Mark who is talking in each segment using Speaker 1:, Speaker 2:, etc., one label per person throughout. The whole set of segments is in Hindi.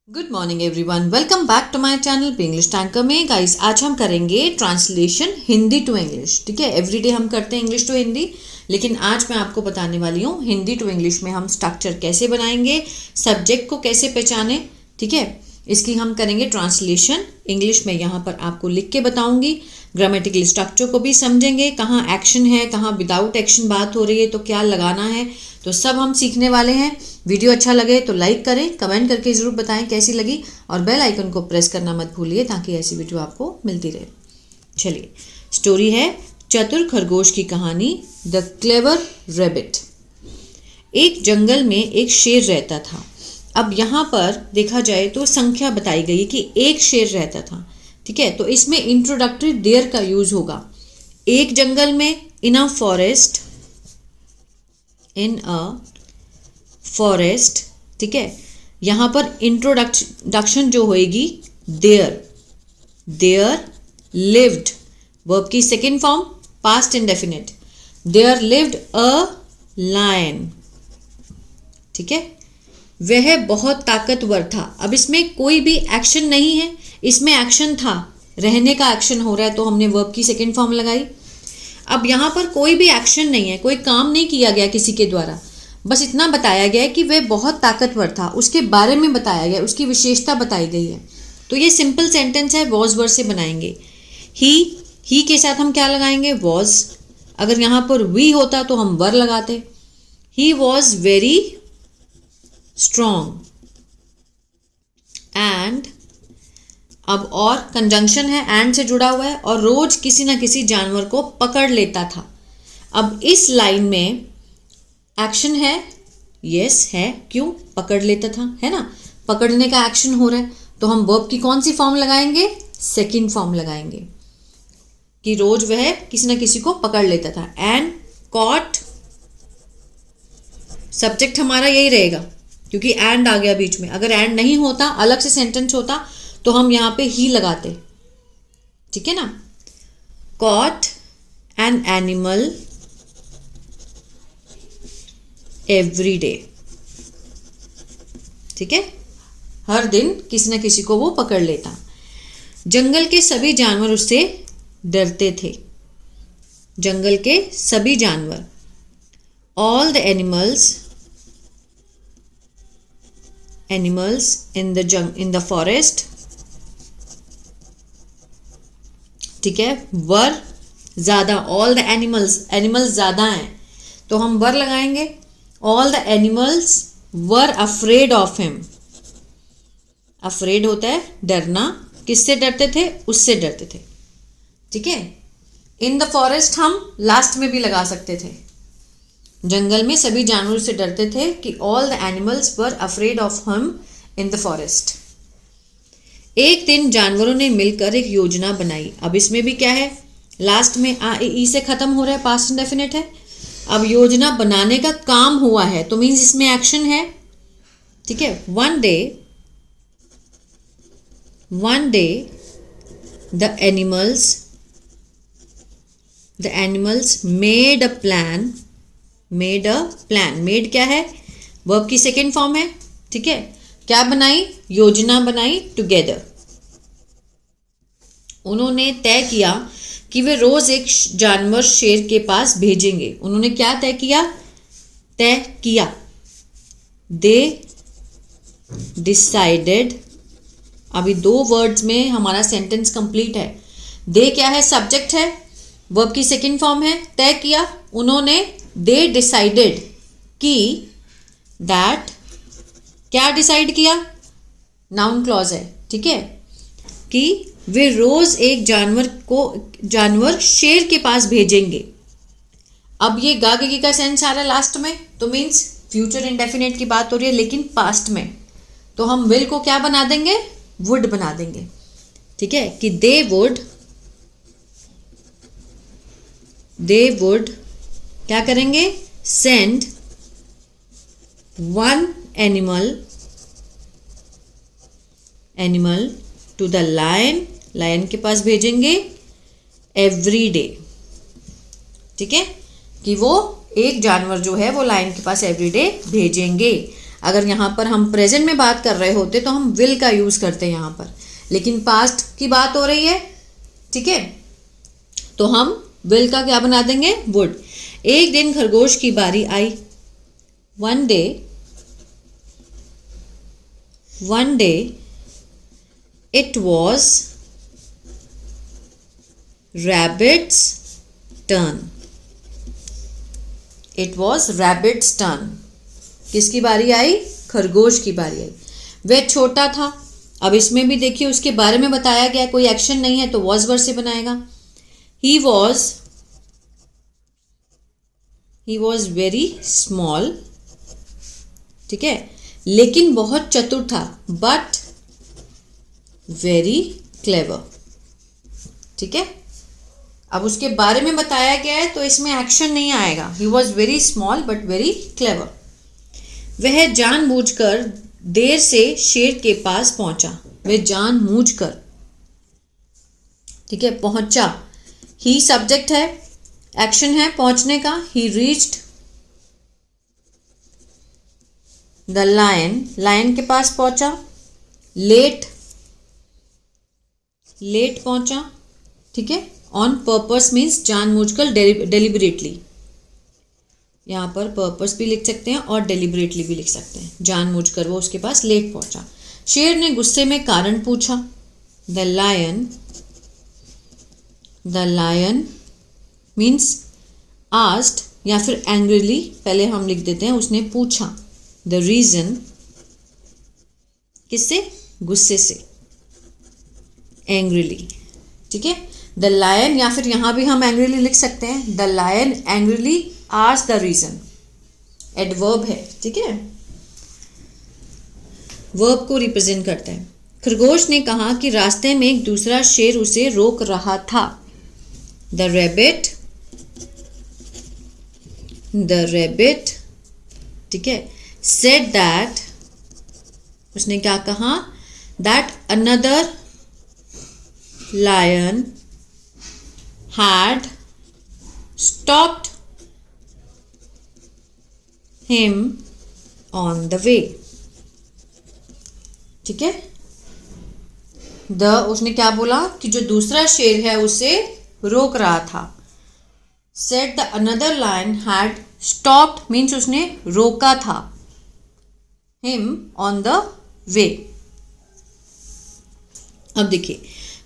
Speaker 1: Good morning everyone, welcome back to my channel English tanker में। गाइस, आज हम करेंगे ट्रांसलेशन हिंदी टू इंग्लिश। ठीक है, एवरीडे हम करते हैं इंग्लिश टू हिंदी, लेकिन आज मैं आपको बताने वाली हूँ हिंदी टू इंग्लिश में हम स्ट्रक्चर कैसे बनाएंगे, सब्जेक्ट को कैसे पहचाने। ठीक है, इसकी हम करेंगे ट्रांसलेशन इंग्लिश में। यहाँ पर आपको लिख के बताऊंगी, ग्रामेटिकल स्ट्रक्चर को भी समझेंगे, कहाँ एक्शन है, कहाँ विदाउट एक्शन बात हो रही है तो क्या लगाना है, तो सब हम सीखने वाले हैं। वीडियो अच्छा लगे तो लाइक करें, कमेंट करके ज़रूर बताएं कैसी लगी, और बेल आइकन को प्रेस करना मत भूलिए ताकि ऐसी वीडियो आपको मिलती रहे। चलिए, स्टोरी है चतुर खरगोश की कहानी, द क्लेवर रैबिट। एक जंगल में एक शेर रहता था। अब यहाँ पर देखा जाए तो संख्या बताई गई कि एक शेर रहता था। ठीक है, तो इसमें इंट्रोडक्टरी देयर का यूज होगा। एक जंगल में, इन a forest, in a forest. ठीक है, यहाँ पर इंट्रोडक्शन जो होएगी देयर, देयर लिव्ड, वर्ब की second form past indefinite, there lived a lion. ठीक है, वह बहुत ताकतवर था। अब इसमें कोई भी एक्शन नहीं है, इसमें एक्शन था, रहने का एक्शन हो रहा है तो हमने वर्ब की सेकेंड फॉर्म लगाई। अब यहाँ पर कोई भी एक्शन नहीं है, कोई काम नहीं किया गया किसी के द्वारा, बस इतना बताया गया है कि वह बहुत ताकतवर था, उसके बारे में बताया गया, उसकी विशेषता बताई गई है। तो ये सिंपल सेंटेंस है, वॉज वर्ड से बनाएंगे। ही के साथ हम क्या लगाएंगे, वॉज। अगर यहाँ पर वी होता तो हम वर लगाते। He was very strong and, अब और कंजंक्शन है, एंड से जुड़ा हुआ है, और रोज किसी ना किसी जानवर को पकड़ लेता था। अब इस लाइन में एक्शन है, यस है, क्यों, पकड़ लेता था, है ना, पकड़ने का एक्शन हो रहा है, तो हम वर्ब की कौन सी फॉर्म लगाएंगे, सेकंड फॉर्म लगाएंगे, कि रोज वह किसी ना किसी को पकड़ लेता था। एंड कॉट, सब्जेक्ट हमारा यही रहेगा क्योंकि एंड आ गया बीच में। अगर एंड नहीं होता, अलग से सेंटेंस होता, तो हम यहां पे ही लगाते। ठीक है ना, caught an animal every day. ठीक है, हर दिन किसी न किसी को वो पकड़ लेता। जंगल के सभी जानवर उससे डरते थे। जंगल के सभी जानवर, all the animals in the forest. ठीक है, वर ज्यादा, ऑल द एनिमल्स ज्यादा हैं तो हम वर लगाएंगे। All the animals were afraid of him. Afraid होता है डरना, किससे डरते थे, उससे डरते थे। ठीक है, इन द फॉरेस्ट हम लास्ट में भी लगा सकते थे। जंगल में सभी जानवर से डरते थे, कि all the animals were afraid of him in the forest. एक दिन जानवरों ने मिलकर एक योजना बनाई। अब इसमें भी क्या है, लास्ट में आ ई से खत्म हो रहा है, पास्ट इंडेफिनिट है। अब योजना बनाने का काम हुआ है तो मीन्स इसमें एक्शन है। ठीक है, one day the animals made a plan. Made क्या है, वर्ब की सेकेंड फॉर्म है। ठीक है, क्या बनाई, योजना बनाई, टुगेदर। उन्होंने तय किया कि वे रोज एक जानवर शेर के पास भेजेंगे। उन्होंने क्या तय किया, दे डिसाइडेड। अभी दो वर्ड्स में हमारा सेंटेंस कंप्लीट है। दे क्या है, सब्जेक्ट है, वर्ब की सेकंड फॉर्म है, तय किया उन्होंने। दे डिसाइडेड कि दैट, क्या डिसाइड किया, नाउन क्लॉज है। ठीक है, कि वे रोज एक जानवर शेर के पास भेजेंगे। अब ये गागे का सेंस आ रहा है लास्ट में, तो मीन्स फ्यूचर इंडेफिनिट की बात हो रही है, लेकिन पास्ट में, तो हम विल को क्या बना देंगे, वुड बना देंगे। ठीक है, कि दे वुड क्या करेंगे, send one animal to the lion के पास भेजेंगे एवरी डे। ठीक है, कि वो एक जानवर जो है वो लायन के पास एवरी डे भेजेंगे। अगर यहाँ पर हम प्रेजेंट में बात कर रहे होते तो हम विल का यूज़ करते हैं यहाँ पर, लेकिन पास्ट की बात हो रही है, ठीक है, तो हम विल का क्या बना देंगे, वुड। एक दिन खरगोश की बारी आई, one day it was rabbit's turn. It was rabbit's turn. किसकी बारी आई, खरगोश की बारी आई। वह छोटा था, अब इसमें भी देखिए उसके बारे में बताया गया, कोई एक्शन नहीं है तो वॉज वर्ड से बनाएगा। ही वॉज वेरी स्मॉल, ठीक है, लेकिन बहुत चतुर था, बट वेरी क्लेवर, ठीक है। अब उसके बारे में बताया गया है तो इसमें एक्शन नहीं आएगा। He was very small but very clever. वह जानबूझकर देर से शेर के पास पहुंचा। वह जानबूझकर, ठीक है, पहुंचा। ही सब्जेक्ट है, एक्शन है पहुंचने का। ही रीच्ड द लायन के पास पहुंचा। लेट पहुंचा, ठीक है। ऑन पर्पस मीन्स जानबूझकर, डेलिबरेटली, यहाँ पर पर्पस भी लिख सकते हैं और डेलिबरेटली भी लिख सकते हैं। जानबूझकर वो उसके पास लेट पहुंचा। शेर ने गुस्से में कारण पूछा। द लायन मीन्स आस्क्ड या फिर एंग्रीली, पहले हम लिख देते हैं, उसने पूछा। द रीजन, किससे, गुस्से से, एंग्रीली, ठीक है। द लायन, या फिर यहाँ भी हम एंग्रीली लिख सकते हैं। The lion angrily asked the reason, adverb है, ठीक है, वर्ब को रिप्रेजेंट करता है। खरगोश ने कहा कि रास्ते में एक दूसरा शेर उसे रोक रहा था। द रैबिट, ठीक है, सेड दैट, उसने क्या कहा, that another lion had stopped him on the way, ठीक है। उसने क्या बोला कि जो दूसरा शेर है उसे रोक रहा था। said the another lion had stopped means उसने रोका था, him on the way। अब देखिए,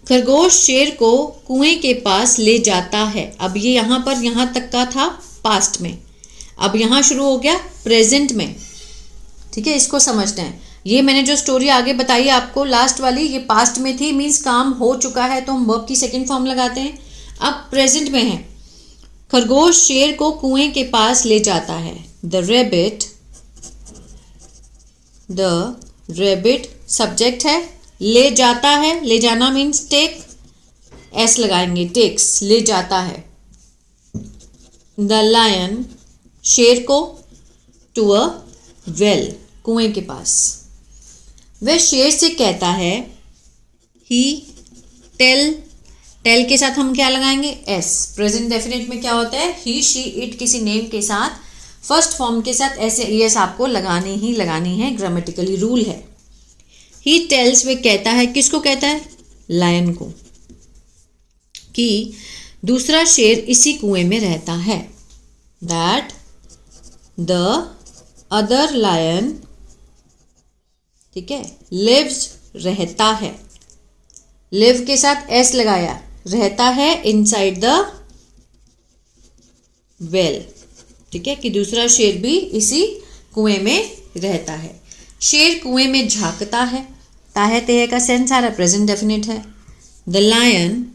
Speaker 1: खरगोश शेर को कुएं के पास ले जाता है। अब ये यहाँ पर यहाँ तक का था पास्ट में, अब यहाँ शुरू हो गया प्रेजेंट में, ठीक है। इसको समझना है। ये मैंने जो स्टोरी आगे बताई आपको लास्ट वाली, ये पास्ट में थी, मीन्स काम हो चुका है तो हम वर्ब की सेकंड फॉर्म लगाते हैं। अब प्रेजेंट में है। खरगोश शेर को कुएं के पास ले जाता है। द रैबिट सब्जेक्ट है, ले जाता है, ले जाना मीन्स टेक, एस लगाएंगे, टेक्स, ले जाता है। द लायन शेर को, टू अ वेल, कुएं के पास। वह शेर से कहता है, ही टेल के साथ हम क्या लगाएंगे, एस। प्रेजेंट डेफिनेट में क्या होता है, ही शी इट, किसी नेम के साथ फर्स्ट फॉर्म के साथ ऐसे एस आपको लगानी है, ग्रामेटिकली रूल है। ही टेल्स, वे कहता है, किसको कहता है, लायन को, कि दूसरा शेर इसी कुएं में रहता है। दैट द अदर लायन, ठीक है, लिव्स, रहता है, लिव के साथ एस लगाया, रहता है इनसाइड द वेल, ठीक है, कि दूसरा शेर भी इसी कुएं में रहता है। शेर कुएं में झांकता है, ताहे तेहे का सेंस आ रहा है, प्रेजेंट डेफिनेट है। द लायन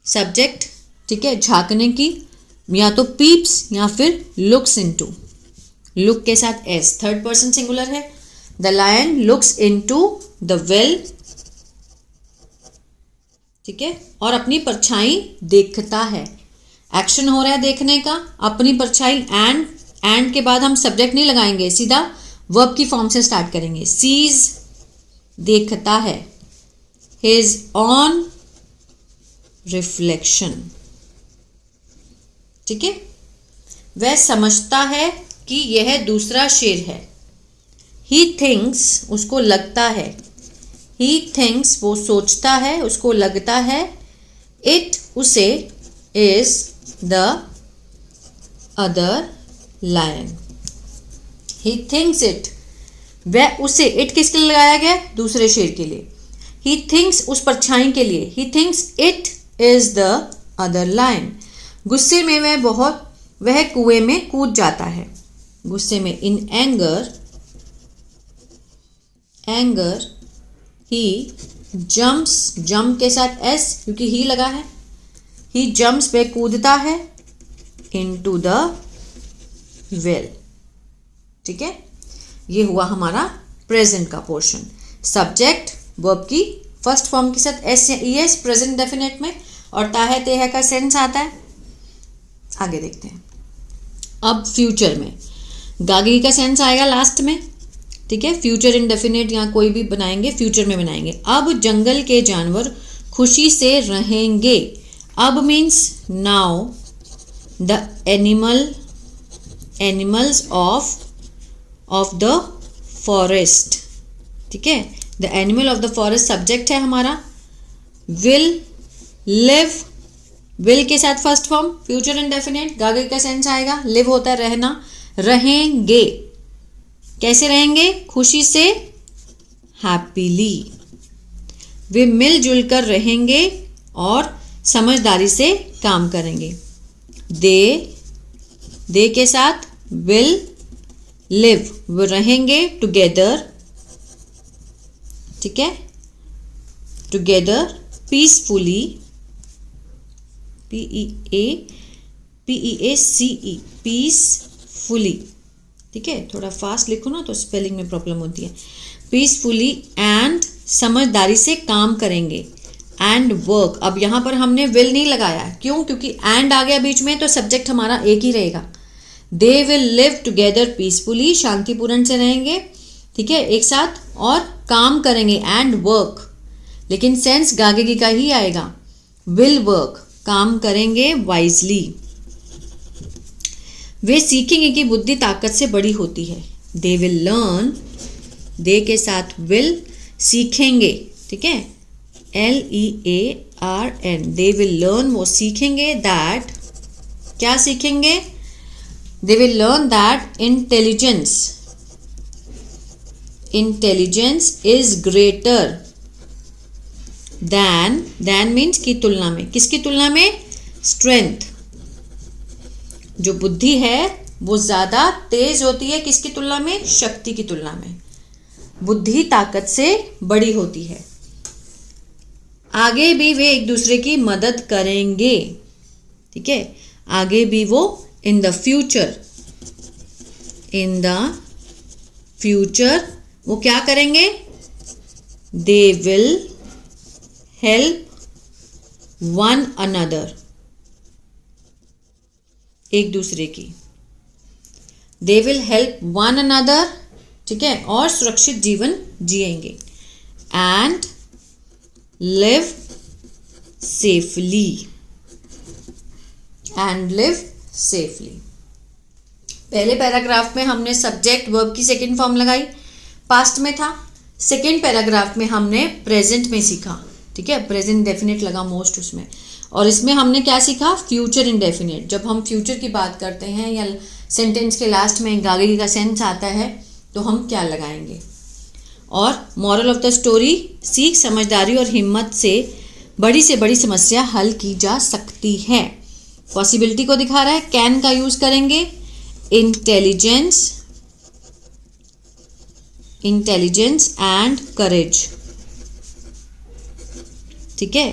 Speaker 1: सब्जेक्ट, ठीक है, झांकने की, या तो पीप्स या फिर लुक्स इनटू, लुक के साथ एस, थर्ड पर्सन सिंगुलर है। The lion looks into the well, ठीक है, और अपनी परछाई देखता है। एक्शन हो रहा है देखने का, अपनी परछाई, एंड के बाद हम सब्जेक्ट नहीं लगाएंगे, सीधा वर्ब की फॉर्म से स्टार्ट करेंगे। सीज, देखता है। हिज ऑन रिफ्लेक्शन, ठीक है, वह समझता है कि यह दूसरा शेर है। ही थिंक्स, उसको लगता है। ही थिंक्स, वो सोचता है, उसको लगता है। इट, उसे। Is the other lion. He thinks it, वह उसे, इट किसके लिए लगाया गया? दूसरे शेर के लिए। ही थिंक्स, उस परछाई के लिए। He thinks it is the other lion. गुस्से में वह कुएं में कूद जाता है। गुस्से में, in anger he jumps, jump के साथ एस क्योंकि ही लगा है। ही जम्प्स, वह कूदता है। Into the well. ठीक है, ये हुआ हमारा प्रेजेंट का पोर्शन। सब्जेक्ट वर्ब की फर्स्ट फॉर्म के साथ एस या ईएस प्रेजेंट डेफिनेट में, और ताहे तेह का सेंस आता है। आगे देखते हैं। अब फ्यूचर में गागी का सेंस आएगा लास्ट में। ठीक है, फ्यूचर इंडेफिनेट यहाँ कोई भी बनाएंगे, फ्यूचर में बनाएंगे। अब जंगल के जानवर खुशी से रहेंगे। अब means now the animals of the forest. ठीक है, the animal of the forest subject है हमारा। विल, लिव, विल के साथ फर्स्ट फॉर्म फ्यूचर इंडेफिनेट, गागे का सेंस आएगा। लिव होता है रहना। रहेंगे, कैसे रहेंगे? खुशी से, हैप्पीली। वे मिलजुल कर रहेंगे और समझदारी से काम करेंगे। दे के साथ विल, लिव, वो रहेंगे टुगेदर। ठीक है, टुगेदर, पीसफुली, PEACE, पीसफुली। ठीक है, थोड़ा फास्ट लिखो ना तो स्पेलिंग में प्रॉब्लम होती है। पीसफुली एंड, समझदारी से काम करेंगे। एंड वर्क, अब यहाँ पर हमने विल नहीं लगाया, क्यों? क्योंकि एंड आ गया बीच में तो सब्जेक्ट हमारा एक ही रहेगा। They will live together peacefully, शांतिपूर्ण से रहेंगे। ठीक है, एक साथ, और काम करेंगे। एंड वर्क, लेकिन सेंस गागे का ही आएगा। विल वर्क, काम करेंगे वाइजली। वे सीखेंगे कि बुद्धि ताकत से बड़ी होती है। दे विल लर्न, दे के साथ विल, सीखेंगे। ठीक है, LEARN, दे विल लर्न, वो सीखेंगे। दैट, क्या सीखेंगे? They will learn that intelligence is greater than means की तुलना में, किसकी तुलना में? स्ट्रेंथ। जो बुद्धि है वो ज्यादा तेज होती है, किसकी तुलना में? शक्ति की तुलना में। बुद्धि ताकत से बड़ी होती है। आगे भी वे एक दूसरे की मदद करेंगे। ठीक है, आगे भी वो इन द फ्यूचर वो क्या करेंगे? They will help one another, एक दूसरे की। They will help one another. ठीक है, और सुरक्षित जीवन जिएंगे। एंड लिव सेफली, पहले पैराग्राफ में हमने सब्जेक्ट वर्ब की सेकंड फॉर्म लगाई, पास्ट में था। सेकंड पैराग्राफ में हमने प्रेजेंट में सीखा। ठीक है, प्रेजेंट डेफिनेट लगा मोस्ट उसमें, और इसमें हमने क्या सीखा? Future indefinite. जब हम फ्यूचर की बात करते हैं या सेंटेंस के लास्ट में गागे का सेंस आता है तो हम क्या लगाएंगे। और मॉरल ऑफ द स्टोरी, सीख, समझदारी और हिम्मत से बड़ी समस्या हल की जा सकती है। पॉसिबिलिटी को दिखा रहा है, कैन का यूज करेंगे। Intelligence and courage. ठीक है,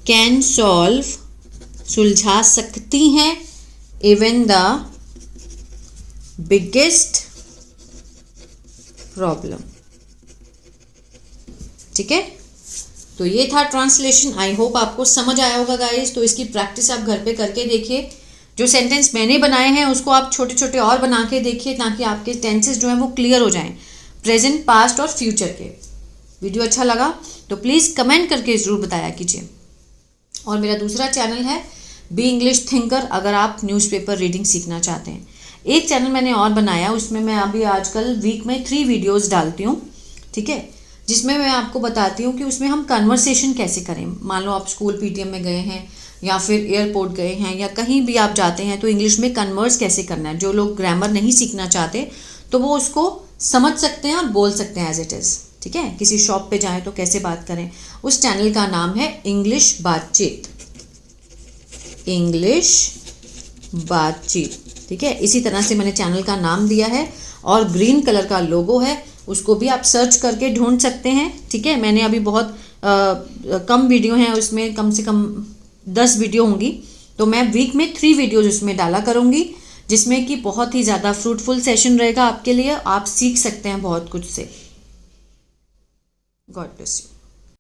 Speaker 1: कैन सॉल्व, सुलझा सकती हैं। Even the biggest problem. ठीक है, तो ये था ट्रांसलेशन। आई होप आपको समझ आया होगा गाइस। तो इसकी प्रैक्टिस आप घर पे करके देखिए। जो सेंटेंस मैंने बनाए हैं उसको आप छोटे छोटे और बना के देखिए, ताकि आपके टेंसेस जो हैं वो क्लियर हो जाएं, प्रेजेंट, पास्ट और फ्यूचर के। वीडियो अच्छा लगा तो प्लीज़ कमेंट करके ज़रूर बताया कीजिए। और मेरा दूसरा चैनल है बी इंग्लिश थिंकर, अगर आप न्यूज़पेपर रीडिंग सीखना चाहते हैं। एक चैनल मैंने और बनाया, उसमें मैं अभी आजकल वीक में 3 वीडियोस डालती हूँ, ठीक है, जिसमें मैं आपको बताती हूँ कि उसमें हम कन्वर्सेशन कैसे करें। मान लो आप स्कूल पीटीएम में गए हैं या फिर एयरपोर्ट गए हैं या कहीं भी आप जाते हैं तो इंग्लिश में कन्वर्स कैसे करना है। जो लोग ग्रामर नहीं सीखना चाहते तो वो उसको समझ सकते हैं और बोल सकते हैं एज इट इज़, ठीक है। किसी शॉप पे जाएं तो कैसे बात करें। उस चैनल का नाम है इंग्लिश बातचीत, इंग्लिश बातचीत, ठीक है। इसी तरह से मैंने चैनल का नाम दिया है और ग्रीन कलर का लोगो है, उसको भी आप सर्च करके ढूंढ सकते हैं, ठीक है। मैंने अभी बहुत कम वीडियो हैं उसमें, कम से कम 10 वीडियो होंगी, तो मैं वीक में 3 वीडियोज उसमें डाला करूँगी, जिसमें कि बहुत ही ज़्यादा फ्रूटफुल सेशन रहेगा आपके लिए। आप सीख सकते हैं बहुत कुछ से। God bless you.